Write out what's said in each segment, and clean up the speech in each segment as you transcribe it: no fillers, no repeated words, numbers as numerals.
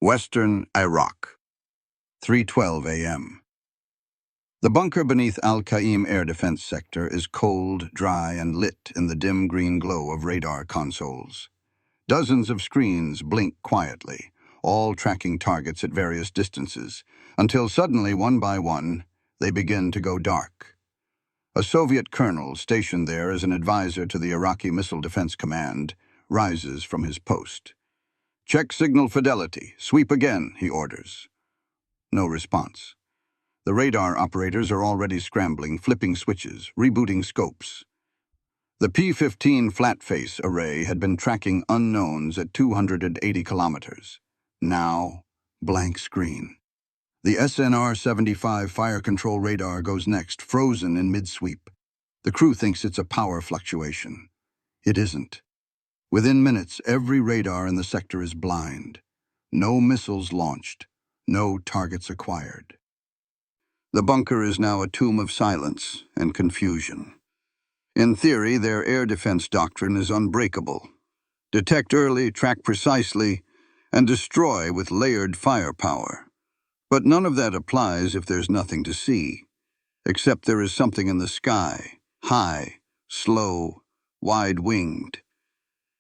Western Iraq, 3:12 a.m. The bunker beneath Al-Qaim Air Defense Sector is cold, dry, and lit in the dim green glow of radar consoles. Dozens of screens blink quietly, all tracking targets at various distances, until suddenly, one by one, they begin to go dark. A Soviet colonel stationed there as an advisor to the Iraqi Missile Defense Command rises from his post. "Check signal fidelity. Sweep again," he orders. No response. The radar operators are already scrambling, flipping switches, rebooting scopes. The P-15 flat-face array had been tracking unknowns at 280 kilometers. Now, blank screen. The SNR-75 fire control radar goes next, frozen in mid-sweep. The crew thinks it's a power fluctuation. It isn't. Within minutes, every radar in the sector is blind. No missiles launched. No targets acquired. The bunker is now a tomb of silence and confusion. In theory, their air defense doctrine is unbreakable. Detect early, track precisely, and destroy with layered firepower. But none of that applies if there's nothing to see, except there is something in the sky, high, slow, wide-winged.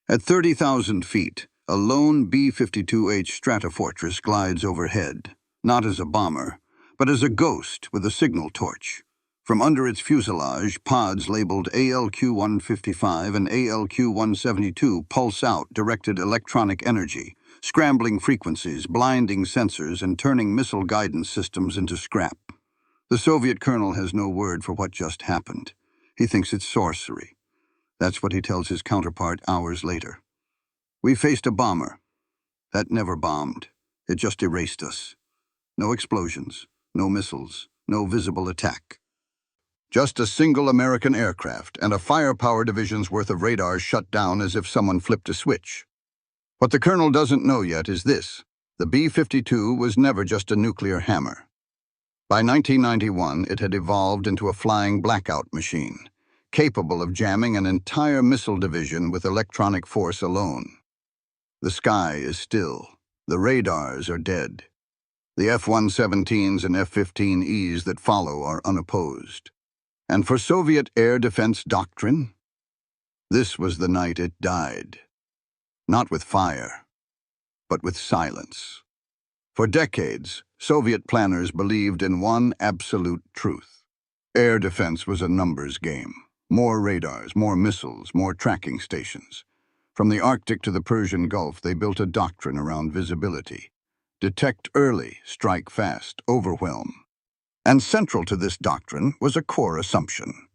At 30,000 feet, a lone B-52 Stratofortress glides overhead, not as a bomber, but as a ghost with a signal torch. From under its fuselage, pods labeled ALQ-155 and ALQ-172 pulse out directed electronic energy, scrambling frequencies, blinding sensors, and turning missile guidance systems into scrap. The Soviet colonel has no word for what just happened. He thinks it's sorcery. That's what he tells his counterpart hours later. "We faced a bomber. That never bombed. It just erased us. No explosions, no missiles, no visible attack. Just a single American aircraft and a firepower division's worth of radars shut down as if someone flipped a switch." What the colonel doesn't know yet is this: the B-52 was never just a nuclear hammer. By 1991, it had evolved into a flying blackout machine, capable of jamming an entire missile division with electronic force alone. The sky is still. The radars are dead. The F-117s and F-15Es that follow are unopposed. And for Soviet air defense doctrine, this was the night it died. Not with fire, but with silence. For decades, Soviet planners believed in one absolute truth. Air defense was a numbers game. More radars, more missiles, more tracking stations. From the Arctic to the Persian Gulf, they built a doctrine around visibility. Detect early, strike fast, overwhelm. And central to this doctrine was a core assumption.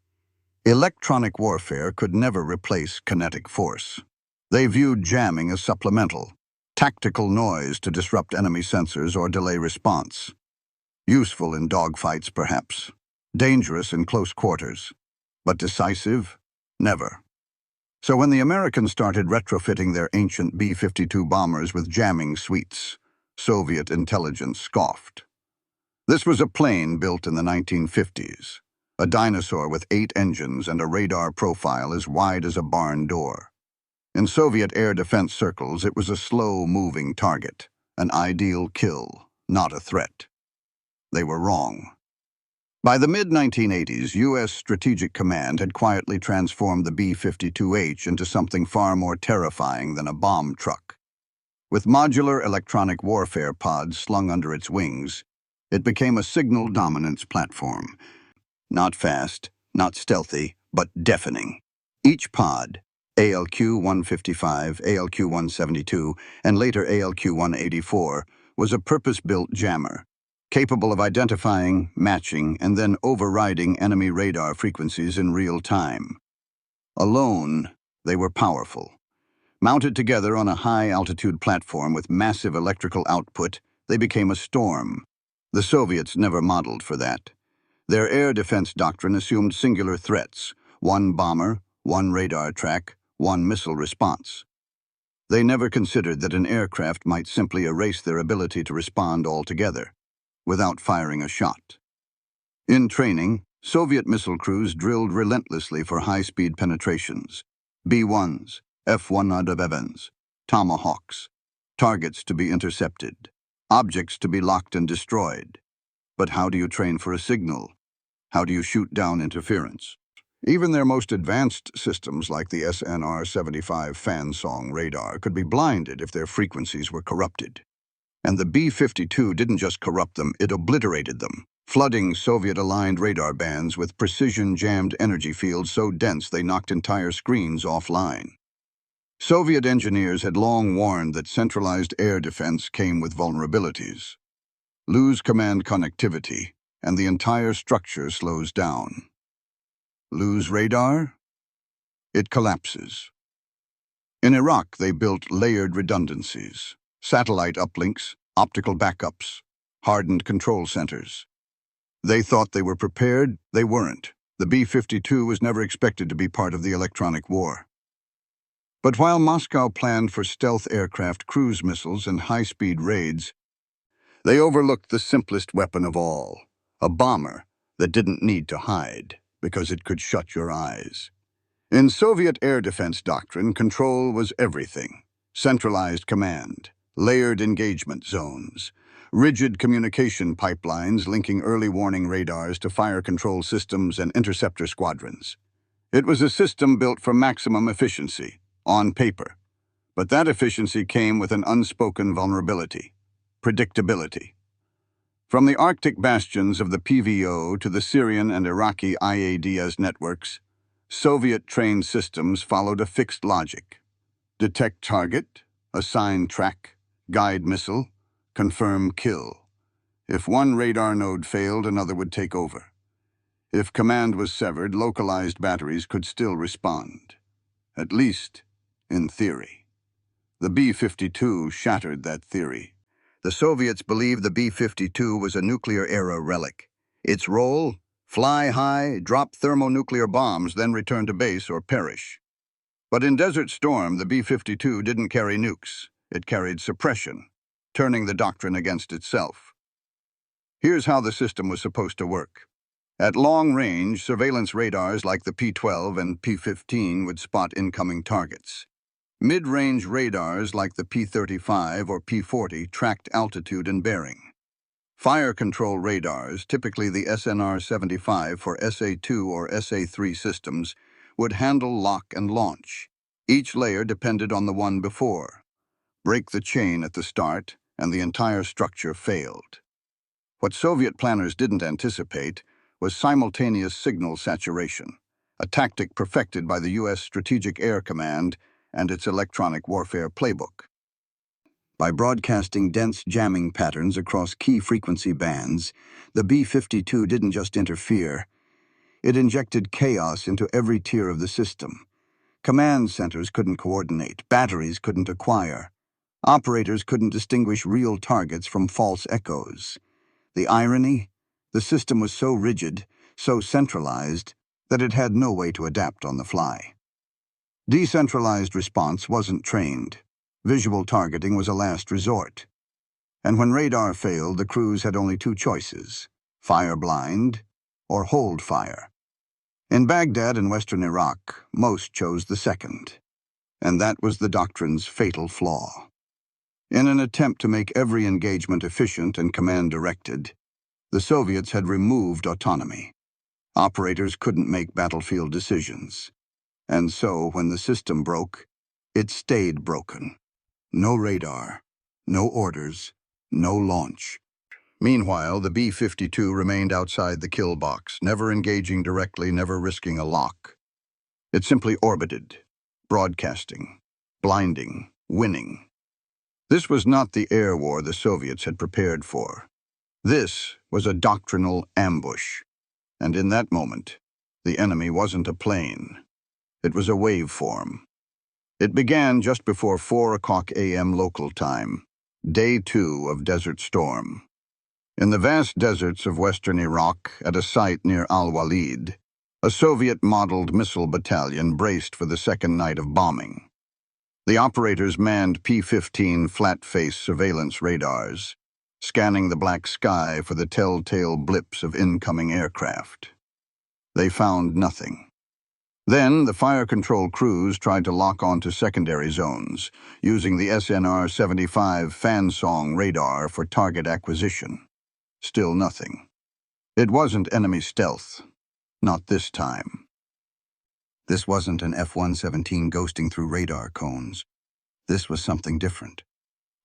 Electronic warfare could never replace kinetic force. They viewed jamming as supplemental, tactical noise to disrupt enemy sensors or delay response. Useful in dogfights, perhaps. Dangerous in close quarters. But decisive? Never. So when the Americans started retrofitting their ancient B-52 bombers with jamming suites, Soviet intelligence scoffed. This was a plane built in the 1950s, a dinosaur with 8 engines and a radar profile as wide as a barn door. In Soviet air defense circles, it was a slow-moving target, an ideal kill, not a threat. They were wrong. By the mid-1980s, U.S. Strategic Command had quietly transformed the B-52H into something far more terrifying than a bomb truck. With modular electronic warfare pods slung under its wings, it became a signal dominance platform. Not fast, not stealthy, but deafening. Each pod, ALQ-155, ALQ-172, and later ALQ-184, was a purpose-built jammer, capable of identifying, matching, and then overriding enemy radar frequencies in real time. Alone, they were powerful. Mounted together on a high-altitude platform with massive electrical output, they became a storm. The Soviets never modeled for that. Their air defense doctrine assumed singular threats: one bomber, one radar track, one missile response. They never considered that an aircraft might simply erase their ability to respond altogether, without firing a shot. In training, Soviet missile crews drilled relentlessly for high-speed penetrations. B-1s, F-155s, Tomahawks, targets to be intercepted. objects to be locked and destroyed. But how do you train for a signal? How do you shoot down interference? Even their most advanced systems, like the SNR-75 fan-song radar, could be blinded if their frequencies were corrupted. And the B-52 didn't just corrupt them, it obliterated them, flooding Soviet-aligned radar bands with precision-jammed energy fields so dense they knocked entire screens offline. Soviet engineers had long warned that centralized air defense came with vulnerabilities. Lose command connectivity, and the entire structure slows down. Lose radar? It collapses. In Iraq, they built layered redundancies, satellite uplinks, optical backups, hardened control centers. They thought they were prepared, they weren't. The B-52 was never expected to be part of the electronic war. But while Moscow planned for stealth aircraft, cruise missiles, and high-speed raids, they overlooked the simplest weapon of all, a bomber that didn't need to hide because it could shut your eyes. In Soviet air defense doctrine, control was everything. Centralized command, layered engagement zones, rigid communication pipelines linking early warning radars to fire control systems and interceptor squadrons. It was a system built for maximum efficiency, on paper. But that efficiency came with an unspoken vulnerability: predictability. From the Arctic bastions of the PVO to the Syrian and Iraqi IADS networks, Soviet-trained systems followed a fixed logic. Detect target, assign track, guide missile, confirm kill. If one radar node failed, another would take over. If command was severed, localized batteries could still respond. At least, in theory. The B-52 shattered that theory. The Soviets believed the B-52 was a nuclear-era relic. Its role? Fly high, drop thermonuclear bombs, then return to base or perish. But in Desert Storm, the B-52 didn't carry nukes. It carried suppression, turning the doctrine against itself. Here's how the system was supposed to work. At long range, surveillance radars like the P-12 and P-15 would spot incoming targets. Mid-range radars like the P-35 or P-40 tracked altitude and bearing. Fire control radars, typically the SNR-75 for SA-2 or SA-3 systems, would handle lock and launch. Each layer depended on the one before. Break the chain at the start, and the entire structure failed. What Soviet planners didn't anticipate was simultaneous signal saturation, a tactic perfected by the U.S. Strategic Air Command and its electronic warfare playbook. By broadcasting dense jamming patterns across key frequency bands, the B-52 didn't just interfere. It injected chaos into every tier of the system. Command centers couldn't coordinate, batteries couldn't acquire, operators couldn't distinguish real targets from false echoes. The irony? The system was so rigid, so centralized, that it had no way to adapt on the fly. Decentralized response wasn't trained. Visual targeting was a last resort. And when radar failed, the crews had only two choices: fire blind or hold fire. In Baghdad and western Iraq, most chose the second. And that was the doctrine's fatal flaw. In an attempt to make every engagement efficient and command-directed, the Soviets had removed autonomy. Operators couldn't make battlefield decisions. And so, when the system broke, it stayed broken. No radar, no orders, no launch. Meanwhile, the B-52 remained outside the kill box, never engaging directly, never risking a lock. It simply orbited, broadcasting, blinding, winning. This was not the air war the Soviets had prepared for. This was a doctrinal ambush. And in that moment, the enemy wasn't a plane. It was a waveform. It began just before 4 a.m. local time, day 2 of Desert Storm. In the vast deserts of western Iraq, at a site near Al-Walid, a Soviet-modeled missile battalion braced for the second night of bombing. The operators manned P-15 flat-face surveillance radars, scanning the black sky for the telltale blips of incoming aircraft. They found nothing. Then, the fire control crews tried to lock onto secondary zones, using the SNR-75 fan-song radar for target acquisition. Still nothing. It wasn't enemy stealth. Not this time. This wasn't an F-117 ghosting through radar cones. This was something different.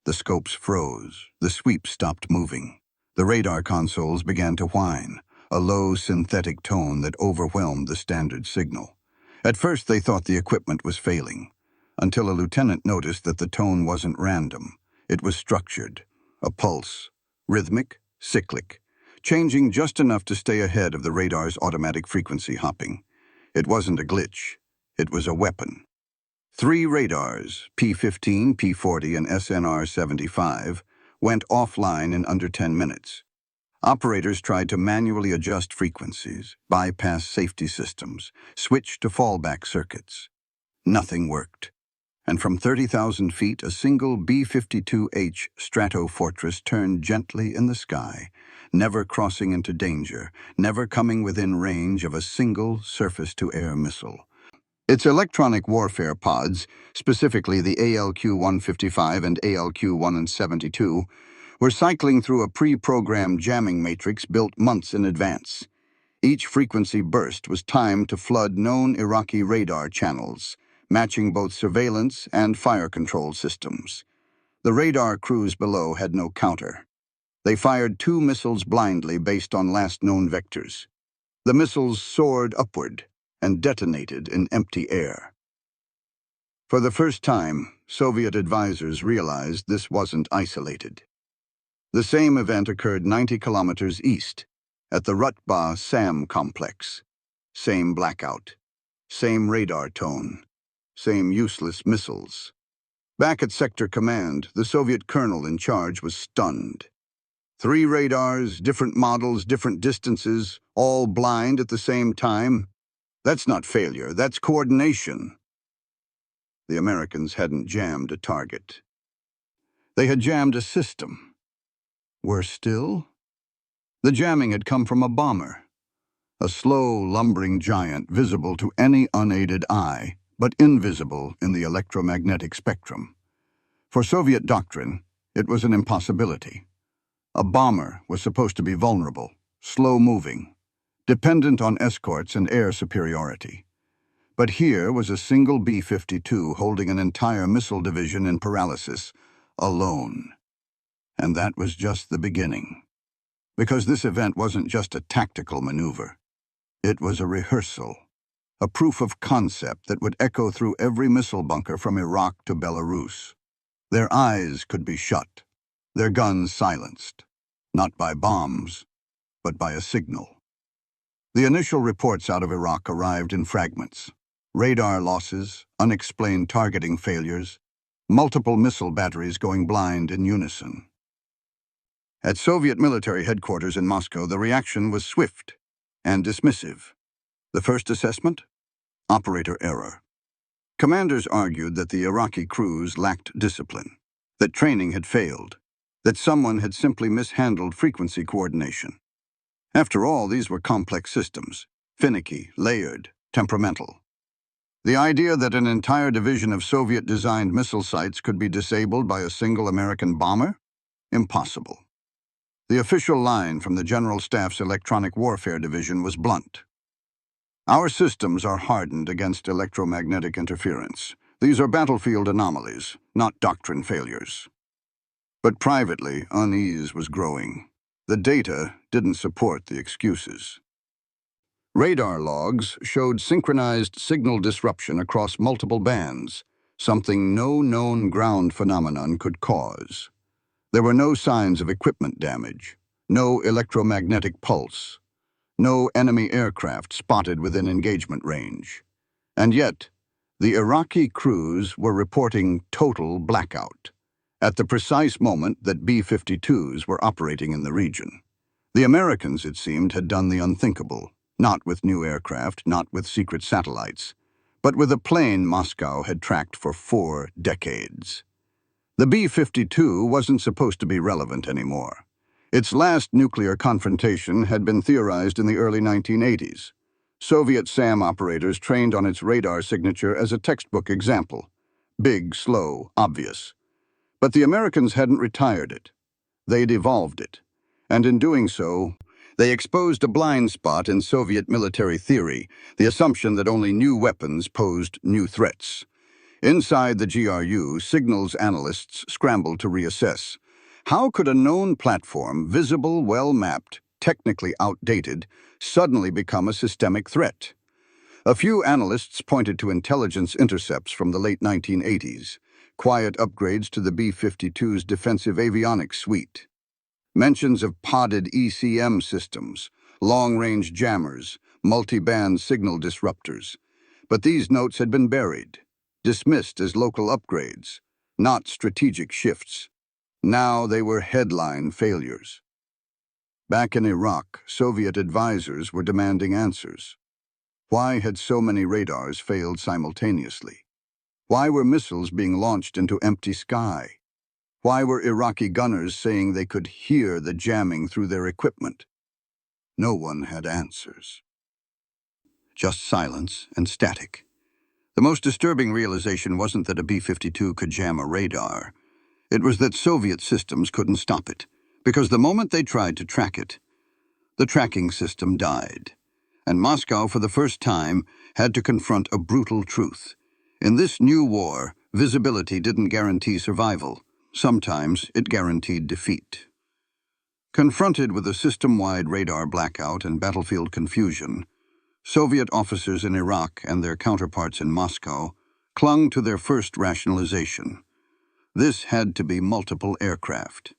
The scopes froze. The sweep stopped moving. The radar consoles began to whine, a low synthetic tone that overwhelmed the standard signal. At first, they thought the equipment was failing, until a lieutenant noticed that the tone wasn't random. It was structured, a pulse, rhythmic, cyclic, changing just enough to stay ahead of the radar's automatic frequency hopping. It wasn't a glitch. It was a weapon. 3 radars, P-15, P-40, and SNR-75, went offline in under 10 minutes. Operators tried to manually adjust frequencies, bypass safety systems, switch to fallback circuits. Nothing worked. And from 30,000 feet, a single B-52 Stratofortress turned gently in the sky, never crossing into danger, never coming within range of a single surface-to-air missile. Its electronic warfare pods, specifically the ALQ-155 and ALQ-172, were cycling through a pre-programmed jamming matrix built months in advance. Each frequency burst was timed to flood known Iraqi radar channels, matching both surveillance and fire control systems. The radar crews below had no counter. They fired 2 missiles blindly based on last known vectors. The missiles soared upward and detonated in empty air. For the first time, Soviet advisors realized this wasn't isolated. The same event occurred 90 kilometers east, at the Rutba SAM complex. Same blackout, same radar tone, same useless missiles. Back at Sector Command, the Soviet colonel in charge was stunned. 3 radars, different models, different distances, all blind at the same time. That's not failure, that's coordination. The Americans hadn't jammed a target. They had jammed a system. Worse still, the jamming had come from a bomber, a slow, lumbering giant visible to any unaided eye, but invisible in the electromagnetic spectrum. For Soviet doctrine, it was an impossibility. A bomber was supposed to be vulnerable, slow-moving, dependent on escorts and air superiority. But here was a single B-52 holding an entire missile division in paralysis, alone. And that was just the beginning. Because this event wasn't just a tactical maneuver. It was a rehearsal, a proof of concept that would echo through every missile bunker from Iraq to Belarus. Their eyes could be shut, their guns silenced, not by bombs, but by a signal. The initial reports out of Iraq arrived in fragments. Radar losses, unexplained targeting failures, multiple missile batteries going blind in unison. At Soviet military headquarters in Moscow, the reaction was swift and dismissive. The first assessment? Operator error. Commanders argued that the Iraqi crews lacked discipline, that training had failed, that someone had simply mishandled frequency coordination. After all, these were complex systems, finicky, layered, temperamental. The idea that an entire division of Soviet-designed missile sites could be disabled by a single American bomber? Impossible. The official line from the General Staff's Electronic Warfare Division was blunt. Our systems are hardened against electromagnetic interference. These are battlefield anomalies, not doctrine failures. But privately, unease was growing. The data didn't support the excuses. Radar logs showed synchronized signal disruption across multiple bands, something no known ground phenomenon could cause. There were no signs of equipment damage, no electromagnetic pulse, no enemy aircraft spotted within engagement range. And yet, the Iraqi crews were reporting total blackout at the precise moment that B-52s were operating in the region. The Americans, it seemed, had done the unthinkable, not with new aircraft, not with secret satellites, but with a plane Moscow had tracked for 4 decades. The B-52 wasn't supposed to be relevant anymore. Its last nuclear confrontation had been theorized in the early 1980s. Soviet SAM operators trained on its radar signature as a textbook example. Big, slow, obvious. But the Americans hadn't retired it. They'd evolved it. And in doing so, they exposed a blind spot in Soviet military theory, the assumption that only new weapons posed new threats. Inside the GRU, signals analysts scrambled to reassess. How could a known platform, visible, well-mapped, technically outdated, suddenly become a systemic threat? A few analysts pointed to intelligence intercepts from the late 1980s, quiet upgrades to the B-52's defensive avionics suite, mentions of podded ECM systems, long-range jammers, multi-band signal disruptors. But these notes had been buried, dismissed as local upgrades, not strategic shifts. Now they were headline failures. Back in Iraq, Soviet advisors were demanding answers. Why had so many radars failed simultaneously? Why were missiles being launched into empty sky? Why were Iraqi gunners saying they could hear the jamming through their equipment? No one had answers. Just silence and static. The most disturbing realization wasn't that a B-52 could jam a radar. It was that Soviet systems couldn't stop it, because the moment they tried to track it, the tracking system died. And Moscow, for the first time, had to confront a brutal truth. In this new war, visibility didn't guarantee survival. Sometimes it guaranteed defeat. Confronted with a system-wide radar blackout and battlefield confusion, Soviet officers in Iraq and their counterparts in Moscow clung to their first rationalization. This had to be multiple aircraft.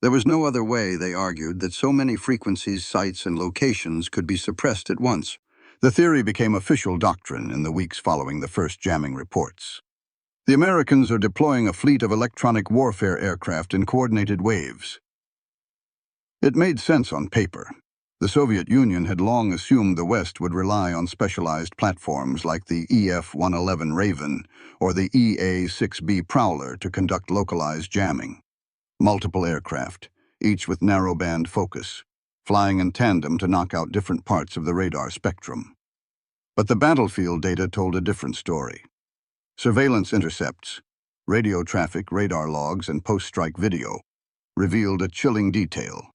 There was no other way, they argued, that so many frequencies, sites, and locations could be suppressed at once. The theory became official doctrine in the weeks following the first jamming reports. The Americans are deploying a fleet of electronic warfare aircraft in coordinated waves. It made sense on paper. The Soviet Union had long assumed the West would rely on specialized platforms like the EF-111 Raven or the EA-6B Prowler to conduct localized jamming. Multiple aircraft, each with narrowband focus, flying in tandem to knock out different parts of the radar spectrum. But the battlefield data told a different story. Surveillance intercepts, radio traffic, radar logs, and post-strike video revealed a chilling detail.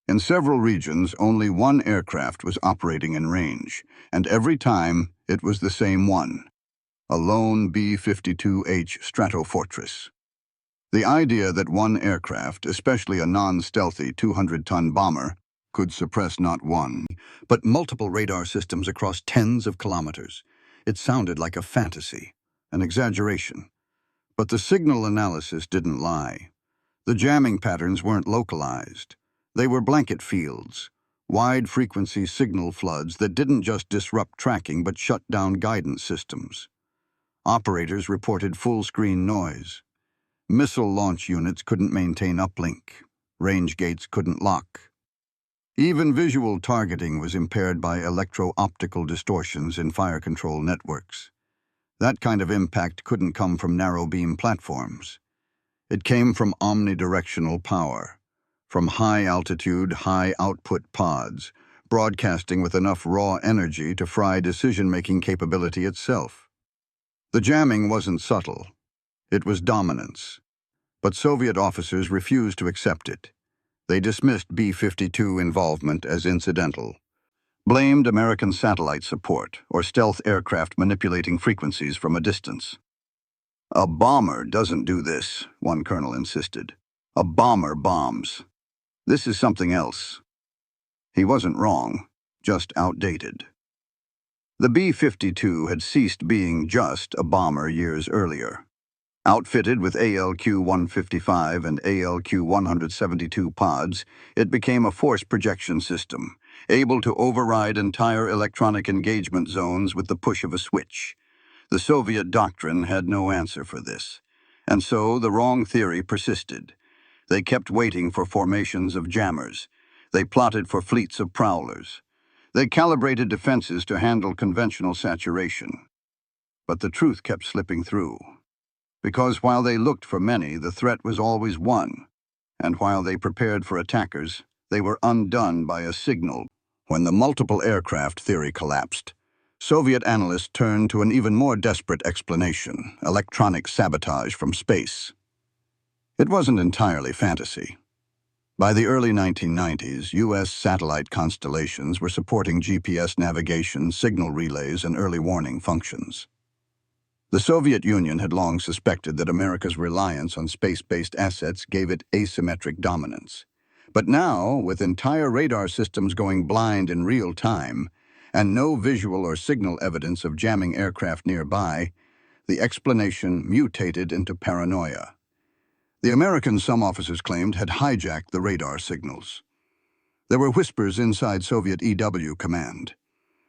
In several regions, only one aircraft was operating in range, and every time it was the same one, a lone B-52H Stratofortress. The idea that one aircraft, especially a non-stealthy 200-ton bomber, could suppress not one, but multiple radar systems across tens of kilometers. It sounded like a fantasy, an exaggeration. But the signal analysis didn't lie. The jamming patterns weren't localized. They were blanket fields, wide-frequency signal floods that didn't just disrupt tracking but shut down guidance systems. Operators reported full-screen noise. Missile launch units couldn't maintain uplink. Range gates couldn't lock. Even visual targeting was impaired by electro-optical distortions in fire control networks. That kind of impact couldn't come from narrow-beam platforms. It came from omnidirectional power, from high-altitude, high-output pods, broadcasting with enough raw energy to fry decision-making capability itself. The jamming wasn't subtle. It was dominance. But Soviet officers refused to accept it. They dismissed B-52 involvement as incidental, blamed American satellite support or stealth aircraft manipulating frequencies from a distance. "A bomber doesn't do this," one colonel insisted. "A bomber bombs. This is something else." He wasn't wrong, just outdated. The B-52 had ceased being just a bomber years earlier. Outfitted with ALQ-155 and ALQ-172 pods, it became a force projection system, able to override entire electronic engagement zones with the push of a switch. The Soviet doctrine had no answer for this, and so the wrong theory persisted. They kept waiting for formations of jammers. They plotted for fleets of prowlers. They calibrated defenses to handle conventional saturation. But the truth kept slipping through. Because while they looked for many, the threat was always one. And while they prepared for attackers, they were undone by a signal, When the multiple aircraft theory collapsed, Soviet analysts turned to an even more desperate explanation: electronic sabotage from space. It wasn't entirely fantasy. By the early 1990s, U.S. satellite constellations were supporting GPS navigation, signal relays, and early warning functions. The Soviet Union had long suspected that America's reliance on space-based assets gave it asymmetric dominance. But now, with entire radar systems going blind in real time, and no visual or signal evidence of jamming aircraft nearby, the explanation mutated into paranoia. The Americans, some officers claimed, had hijacked the radar signals. There were whispers inside Soviet EW command.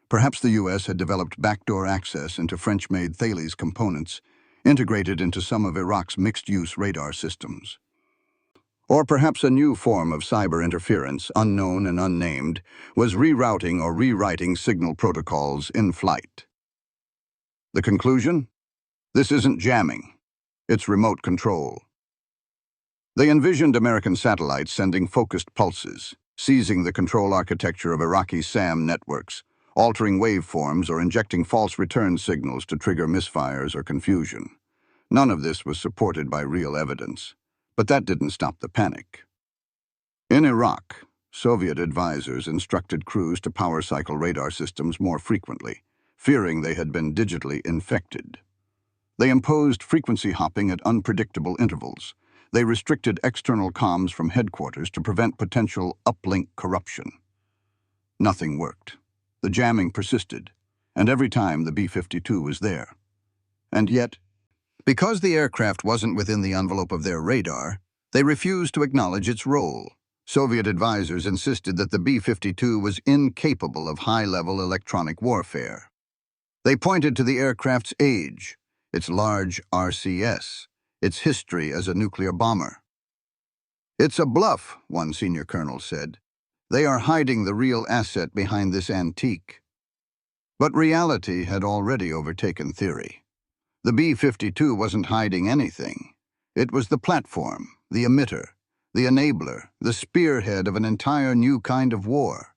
Perhaps the U.S. had developed backdoor access into French-made Thales components, integrated into some of Iraq's mixed-use radar systems. Or perhaps a new form of cyber interference, unknown and unnamed, was rerouting or rewriting signal protocols in flight. The conclusion? This isn't jamming. It's remote control. They envisioned American satellites sending focused pulses, seizing the control architecture of Iraqi SAM networks, altering waveforms or injecting false return signals to trigger misfires or confusion. None of this was supported by real evidence, but that didn't stop the panic. In Iraq, Soviet advisors instructed crews to power cycle radar systems more frequently, fearing they had been digitally infected. They imposed frequency hopping at unpredictable intervals. They restricted external comms from headquarters to prevent potential uplink corruption. Nothing worked. The jamming persisted, and every time the B-52 was there. And yet, because the aircraft wasn't within the envelope of their radar, they refused to acknowledge its role. Soviet advisors insisted that the B-52 was incapable of high-level electronic warfare. They pointed to the aircraft's age, its large RCS, its history as a nuclear bomber. "It's a bluff," one senior colonel said. "They are hiding the real asset behind this antique." But reality had already overtaken theory. The B-52 wasn't hiding anything. It was the platform, the emitter, the enabler, the spearhead of an entire new kind of war.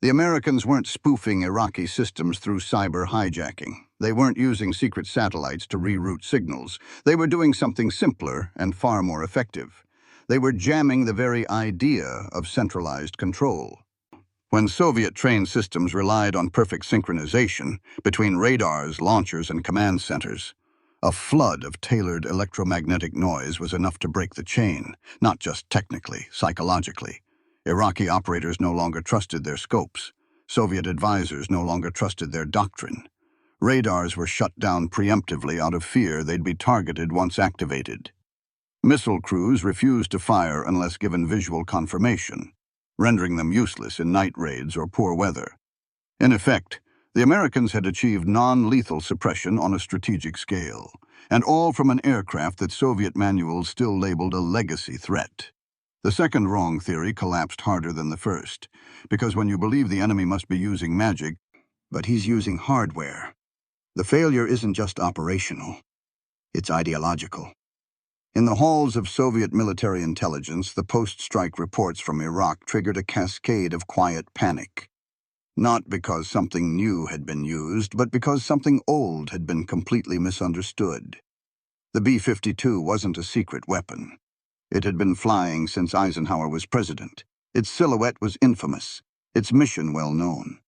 The Americans weren't spoofing Iraqi systems through cyber hijacking. They weren't using secret satellites to reroute signals. They were doing something simpler and far more effective. They were jamming the very idea of centralized control. When Soviet-trained systems relied on perfect synchronization between radars, launchers, and command centers, a flood of tailored electromagnetic noise was enough to break the chain, not just technically, psychologically. Iraqi operators no longer trusted their scopes. Soviet advisors no longer trusted their doctrine. Radars were shut down preemptively out of fear they'd be targeted once activated. Missile crews refused to fire unless given visual confirmation, rendering them useless in night raids or poor weather. In effect, the Americans had achieved non-lethal suppression on a strategic scale, and all from an aircraft that Soviet manuals still labeled a legacy threat. The second wrong theory collapsed harder than the first, because when you believe the enemy must be using magic, but he's using hardware, the failure isn't just operational, it's ideological. In the halls of Soviet military intelligence, the post-strike reports from Iraq triggered a cascade of quiet panic. Not because something new had been used, but because something old had been completely misunderstood. The B-52 wasn't a secret weapon. It had been flying since Eisenhower was president. Its silhouette was infamous, its mission well known.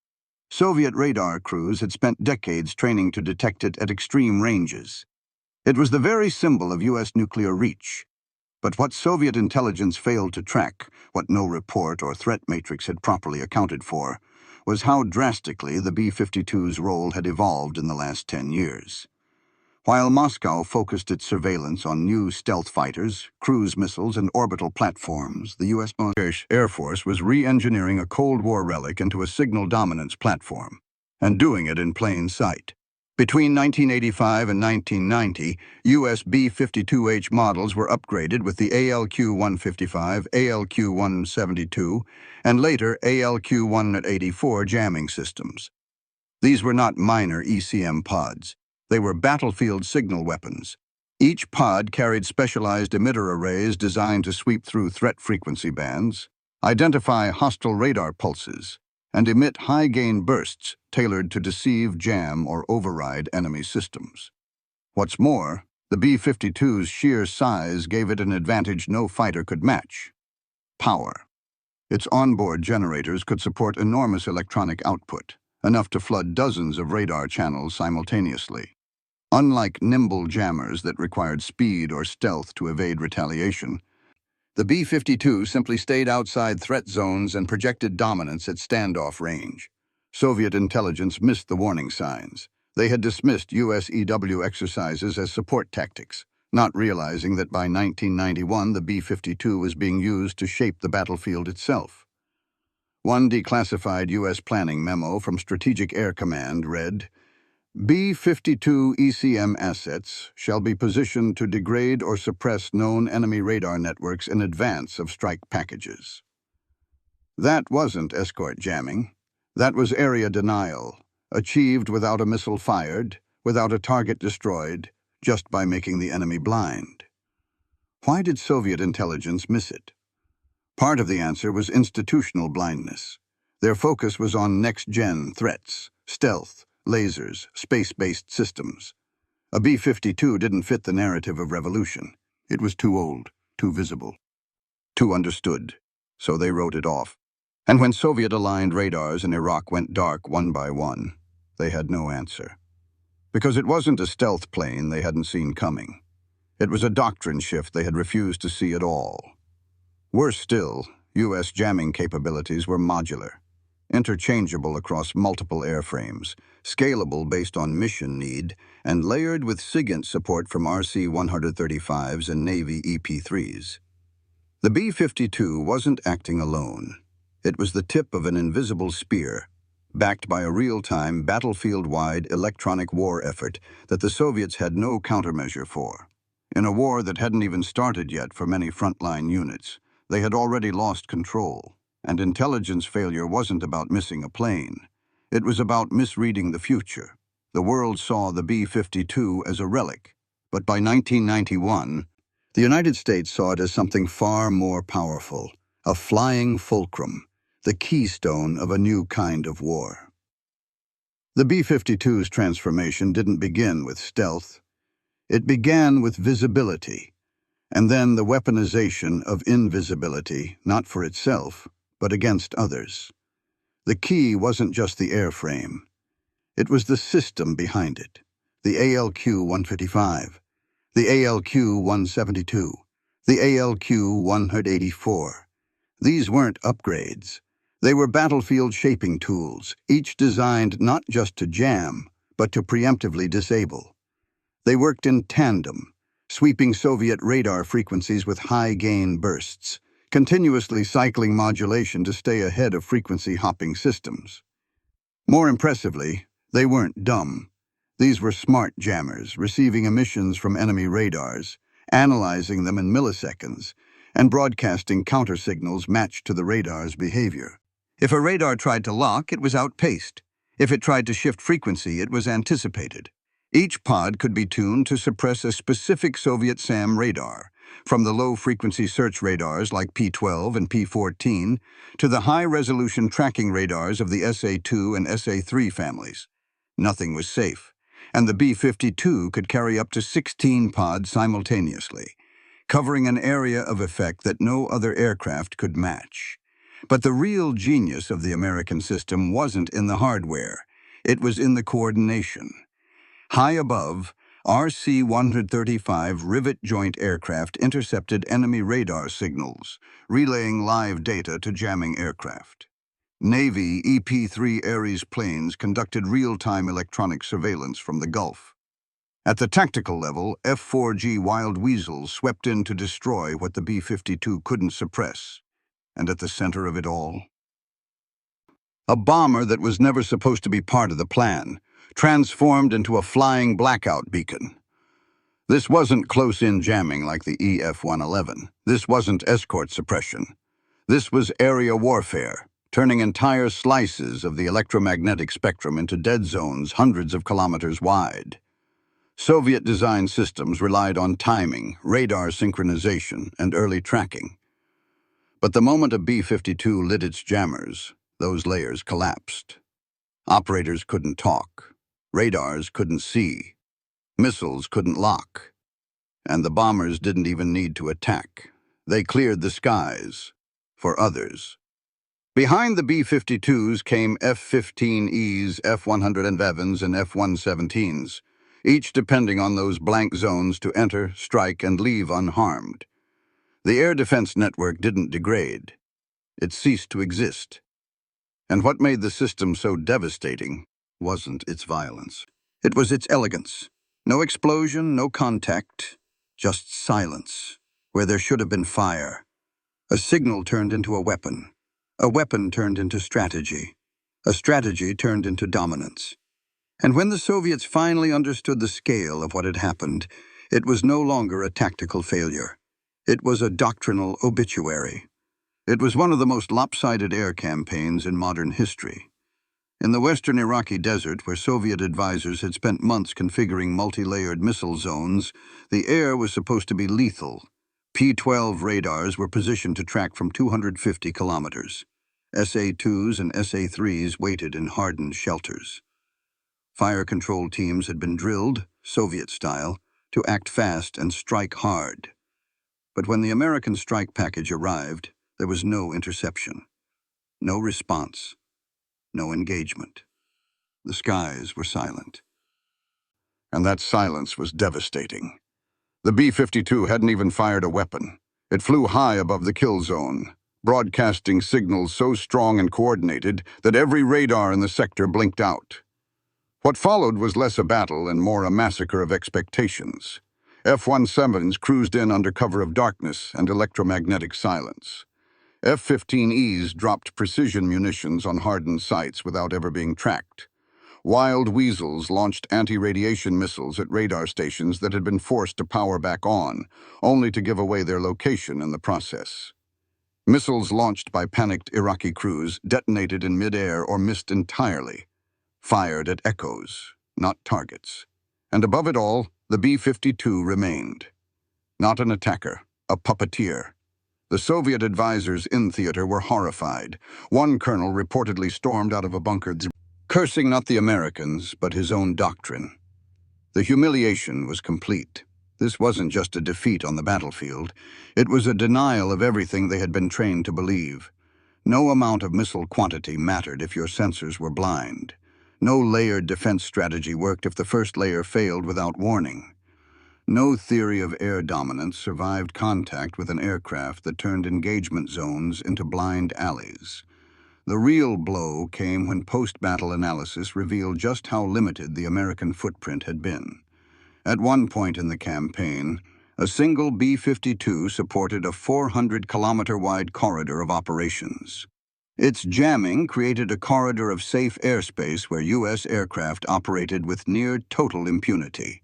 Soviet radar crews had spent decades training to detect it at extreme ranges. It was the very symbol of U.S. nuclear reach. But what Soviet intelligence failed to track, what no report or threat matrix had properly accounted for, was how drastically the B-52's role had evolved in the last 10 years. While Moscow focused its surveillance on new stealth fighters, cruise missiles, and orbital platforms, the U.S. Air Force was re-engineering a Cold War relic into a signal dominance platform, and doing it in plain sight. Between 1985 and 1990, U.S. B-52H models were upgraded with the ALQ-155, ALQ-172, and later ALQ-184 jamming systems. These were not minor ECM pods. They were battlefield signal weapons. Each pod carried specialized emitter arrays designed to sweep through threat frequency bands, identify hostile radar pulses, and emit high-gain bursts tailored to deceive, jam, or override enemy systems. What's more, the B-52's sheer size gave it an advantage no fighter could match: power. Its onboard generators could support enormous electronic output, enough to flood dozens of radar channels simultaneously. Unlike nimble jammers that required speed or stealth to evade retaliation, the B-52 simply stayed outside threat zones and projected dominance at standoff range. Soviet intelligence missed the warning signs. They had dismissed US EW exercises as support tactics, not realizing that by 1991 the B-52 was being used to shape the battlefield itself. One declassified US planning memo from Strategic Air Command read, B-52 ECM assets shall be positioned to degrade or suppress known enemy radar networks in advance of strike packages. That wasn't escort jamming. That was area denial, achieved without a missile fired, without a target destroyed, just by making the enemy blind. Why did Soviet intelligence miss it? Part of the answer was institutional blindness. Their focus was on next-gen threats, stealth, lasers, space-based systems. A B-52 didn't fit the narrative of revolution. It was too old, too visible, too understood, so they wrote it off. And when Soviet-aligned radars in Iraq went dark one by one, they had no answer. Because it wasn't a stealth plane they hadn't seen coming. It was a doctrine shift they had refused to see at all. Worse still, US jamming capabilities were modular, interchangeable across multiple airframes, scalable based on mission need, and layered with SIGINT support from RC-135s and Navy EP-3s. The B-52 wasn't acting alone. It was the tip of an invisible spear, backed by a real-time, battlefield-wide electronic war effort that the Soviets had no countermeasure for. In a war that hadn't even started yet for many frontline units, they had already lost control, and intelligence failure wasn't about missing a plane. It was about misreading the future. The world saw the B-52 as a relic, but by 1991, the United States saw it as something far more powerful, a flying fulcrum, the keystone of a new kind of war. The B-52's transformation didn't begin with stealth. It began with visibility, and then the weaponization of invisibility, not for itself, but against others. The key wasn't just the airframe. It was the system behind it. The ALQ-155, the ALQ-172, the ALQ-184. These weren't upgrades. They were battlefield-shaping tools, each designed not just to jam, but to preemptively disable. They worked in tandem, sweeping Soviet radar frequencies with high-gain bursts, continuously cycling modulation to stay ahead of frequency-hopping systems. More impressively, they weren't dumb. These were smart jammers, receiving emissions from enemy radars, analyzing them in milliseconds, and broadcasting countersignals matched to the radar's behavior. If a radar tried to lock, it was outpaced. If it tried to shift frequency, it was anticipated. Each pod could be tuned to suppress a specific Soviet SAM radar, from the low-frequency search radars like P-12 and P-14 to the high-resolution tracking radars of the SA-2 and SA-3 families. Nothing was safe, and the B-52 could carry up to 16 pods simultaneously, covering an area of effect that no other aircraft could match. But the real genius of the American system wasn't in the hardware. It was in the coordination. High above, RC-135 rivet joint aircraft intercepted enemy radar signals, relaying live data to jamming aircraft. Navy EP-3 Ares planes conducted real-time electronic surveillance from the Gulf. At the tactical level, F-4G Wild Weasels swept in to destroy what the B-52 couldn't suppress. And at the center of it all, a bomber that was never supposed to be part of the plan, transformed into a flying blackout beacon. This wasn't close-in jamming like the EF-111. This wasn't escort suppression. This was area warfare, turning entire slices of the electromagnetic spectrum into dead zones hundreds of kilometers wide. Soviet-designed systems relied on timing, radar synchronization, and early tracking. But the moment a B-52 lit its jammers, Those layers collapsed. Operators couldn't talk. Radars couldn't see. Missiles couldn't lock. And the bombers didn't even need to attack. They cleared the skies for others. Behind the B-52s came F-15Es, F-111s, and F-117s, each depending on those blank zones to enter, strike, and leave unharmed. The air defense network didn't degrade. It ceased to exist. And what made the system so devastating wasn't its violence. It was its elegance. No explosion, no contact, just silence, where there should have been fire. A signal turned into a weapon turned into strategy, a strategy turned into dominance. And when the Soviets finally understood the scale of what had happened, it was no longer a tactical failure. It was a doctrinal obituary. It was one of the most lopsided air campaigns in modern history. In the western Iraqi desert, where Soviet advisors had spent months configuring multi-layered missile zones, the air was supposed to be lethal. P-12 radars were positioned to track from 250 kilometers. SA-2s and SA-3s waited in hardened shelters. Fire control teams had been drilled, Soviet style, to act fast and strike hard. But when the American strike package arrived, there was no interception, no response, no engagement. The skies were silent. And that silence was devastating. The B-52 hadn't even fired a weapon. It flew high above the kill zone, broadcasting signals so strong and coordinated that every radar in the sector blinked out. What followed was less a battle and more a massacre of expectations. F-17s cruised in under cover of darkness and electromagnetic silence. F-15Es dropped precision munitions on hardened sites without ever being tracked. Wild weasels launched anti-radiation missiles at radar stations that had been forced to power back on, only to give away their location in the process. Missiles launched by panicked Iraqi crews detonated in midair or missed entirely, fired at echoes, not targets. And above it all, the B-52 remained. Not an attacker, a puppeteer. The Soviet advisors in theater were horrified. One colonel reportedly stormed out of a bunker, cursing not the Americans, but his own doctrine. The humiliation was complete. This wasn't just a defeat on the battlefield. It was a denial of everything they had been trained to believe. No amount of missile quantity mattered if your sensors were blind. No layered defense strategy worked if the first layer failed without warning. No theory of air dominance survived contact with an aircraft that turned engagement zones into blind alleys. The real blow came when post-battle analysis revealed just how limited the American footprint had been. At one point in the campaign, a single B-52 supported a 400-kilometer-wide corridor of operations. Its jamming created a corridor of safe airspace where U.S. aircraft operated with near-total impunity.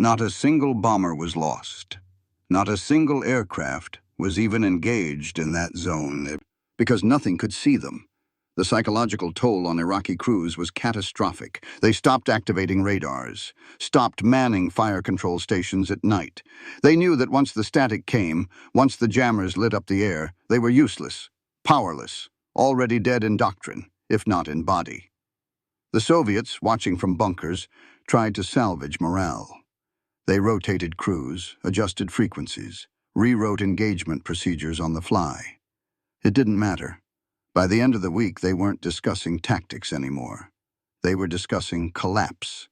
Not a single bomber was lost. Not a single aircraft was even engaged in that zone, because nothing could see them. The psychological toll on Iraqi crews was catastrophic. They stopped activating radars, stopped manning fire control stations at night. They knew that once the static came, once the jammers lit up the air, they were useless, powerless, already dead in doctrine, if not in body. The Soviets, watching from bunkers, tried to salvage morale. They rotated crews, adjusted frequencies, rewrote engagement procedures on the fly. It didn't matter. By the end of the week, they weren't discussing tactics anymore. They were discussing collapse.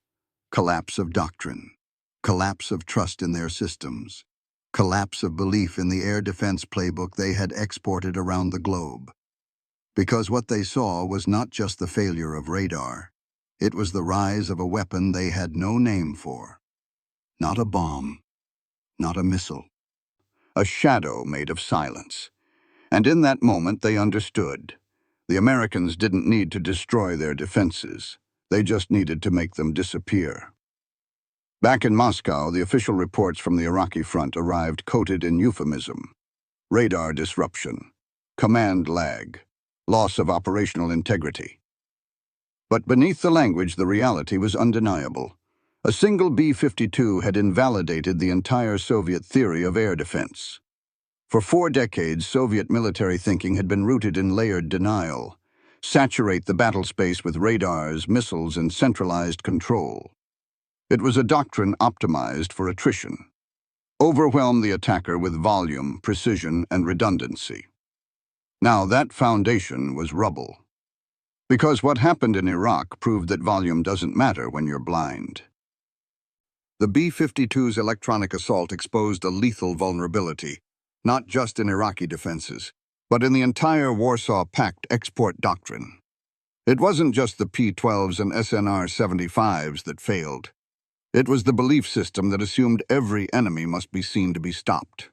Collapse of doctrine. Collapse of trust in their systems. Collapse of belief in the air defense playbook they had exported around the globe. Because what they saw was not just the failure of radar. It was the rise of a weapon they had no name for. Not a bomb. Not a missile. A shadow made of silence. And in that moment, they understood. The Americans didn't need to destroy their defenses. They just needed to make them disappear. Back in Moscow, the official reports from the Iraqi front arrived coated in euphemism. Radar disruption, command lag, loss of operational integrity. But beneath the language, the reality was undeniable. A single B-52 had invalidated the entire Soviet theory of air defense. For 4 decades, Soviet military thinking had been rooted in layered denial. saturate the battlespace with radars, missiles, and centralized control. It was a doctrine optimized for attrition. Overwhelm the attacker with volume, precision, and redundancy. Now that foundation was rubble. Because what happened in Iraq proved that volume doesn't matter when you're blind. The B-52's electronic assault exposed a lethal vulnerability, not just in Iraqi defenses, but in the entire Warsaw Pact export doctrine. It wasn't just the P-12s and SNR-75s that failed. It was the belief system that assumed every enemy must be seen to be stopped.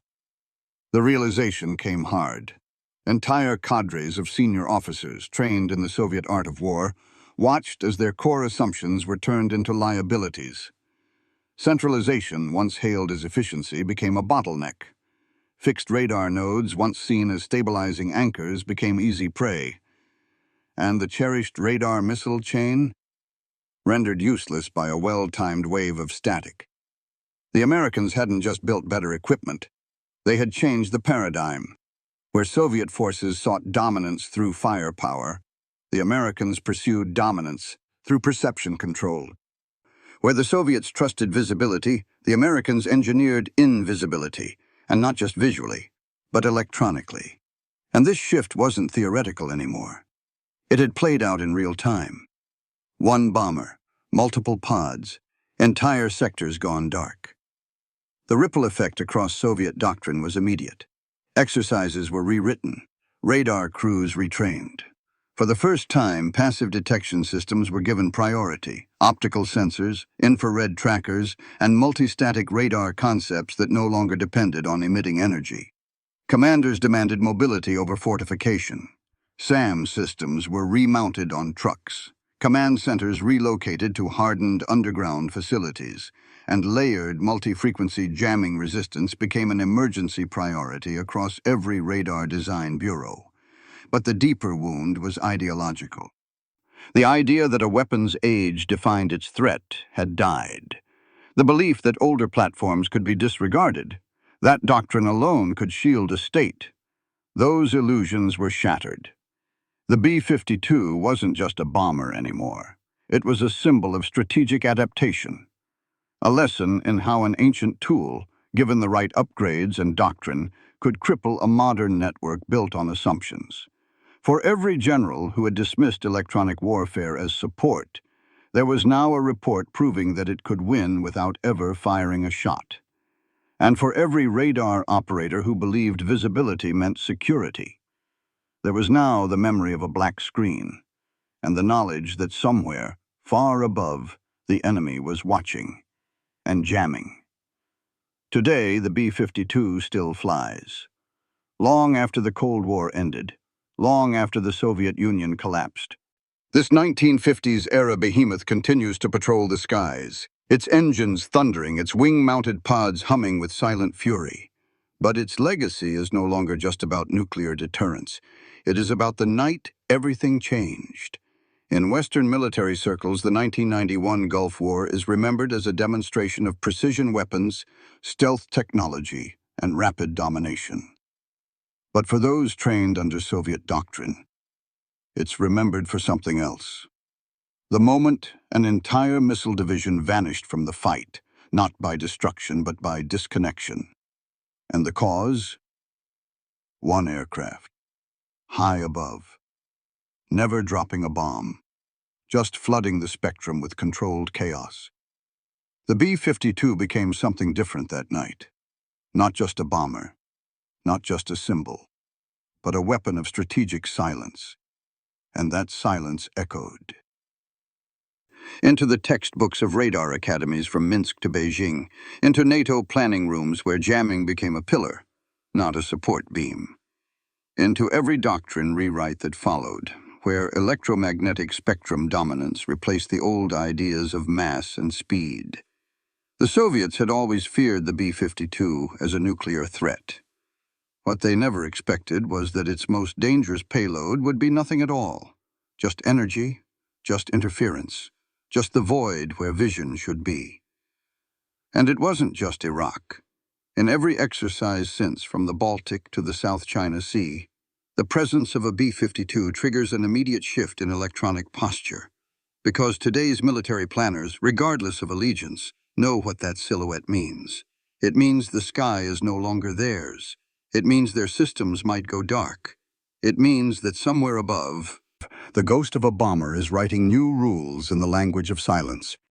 The realization came hard. Entire cadres of senior officers trained in the Soviet art of war watched as their core assumptions were turned into liabilities. Centralization, once hailed as efficiency, became a bottleneck. Fixed radar nodes, once seen as stabilizing anchors, became easy prey. And the cherished radar missile chain? Rendered useless by a well-timed wave of static. The Americans hadn't just built better equipment. They had changed the paradigm. Where Soviet forces sought dominance through firepower, the Americans pursued dominance through perception control. Where the Soviets trusted visibility, the Americans engineered invisibility, and not just visually, but electronically. And this shift wasn't theoretical anymore. It had played out in real time. One bomber, multiple pods, entire sectors gone dark. The ripple effect across Soviet doctrine was immediate. Exercises were rewritten, radar crews retrained. For the first time, passive detection systems were given priority. Optical sensors, infrared trackers, and multistatic radar concepts that no longer depended on emitting energy. Commanders demanded mobility over fortification. SAM systems were remounted on trucks. Command centers relocated to hardened underground facilities, and layered multi-frequency jamming resistance became an emergency priority across every radar design bureau. But the deeper wound was ideological. The idea that a weapon's age defined its threat had died. The belief that older platforms could be disregarded, that doctrine alone could shield a state. Those illusions were shattered. The B-52 wasn't just a bomber anymore. It was a symbol of strategic adaptation. A lesson in how an ancient tool, given the right upgrades and doctrine, could cripple a modern network built on assumptions. For every general who had dismissed electronic warfare as support, there was now a report proving that it could win without ever firing a shot. And for every radar operator who believed visibility meant security, there was now the memory of a black screen, and the knowledge that somewhere, far above, the enemy was watching and jamming. Today, the B-52 still flies. Long after the Cold War ended, long after the Soviet Union collapsed, this 1950s-era behemoth continues to patrol the skies, its engines thundering, its wing-mounted pods humming with silent fury. But its legacy is no longer just about nuclear deterrence. It is about the night everything changed. In Western military circles, the 1991 Gulf War is remembered as a demonstration of precision weapons, stealth technology, and rapid domination. But for those trained under Soviet doctrine, it's remembered for something else. The moment an entire missile division vanished from the fight, not by destruction but by disconnection. And the cause? One aircraft, high above, never dropping a bomb, just flooding the spectrum with controlled chaos. The B-52 became something different that night. Not just a bomber, not just a symbol, but a weapon of strategic silence. And that silence echoed into the textbooks of radar academies from Minsk to Beijing, into NATO planning rooms where jamming became a pillar, not a support beam, into every doctrine rewrite that followed, where electromagnetic spectrum dominance replaced the old ideas of mass and speed. The Soviets had always feared the B-52 as a nuclear threat. What they never expected was that its most dangerous payload would be nothing at all, just energy, just interference, just the void where vision should be. And it wasn't just Iraq. In every exercise since, from the Baltic to the South China Sea, The presence of a B-52 triggers an immediate shift in electronic posture, because today's military planners, regardless of allegiance, know what that silhouette means. It means the sky is no longer theirs. It means their systems might go dark. It means that somewhere above, the ghost of a bomber is writing new rules in the language of silence.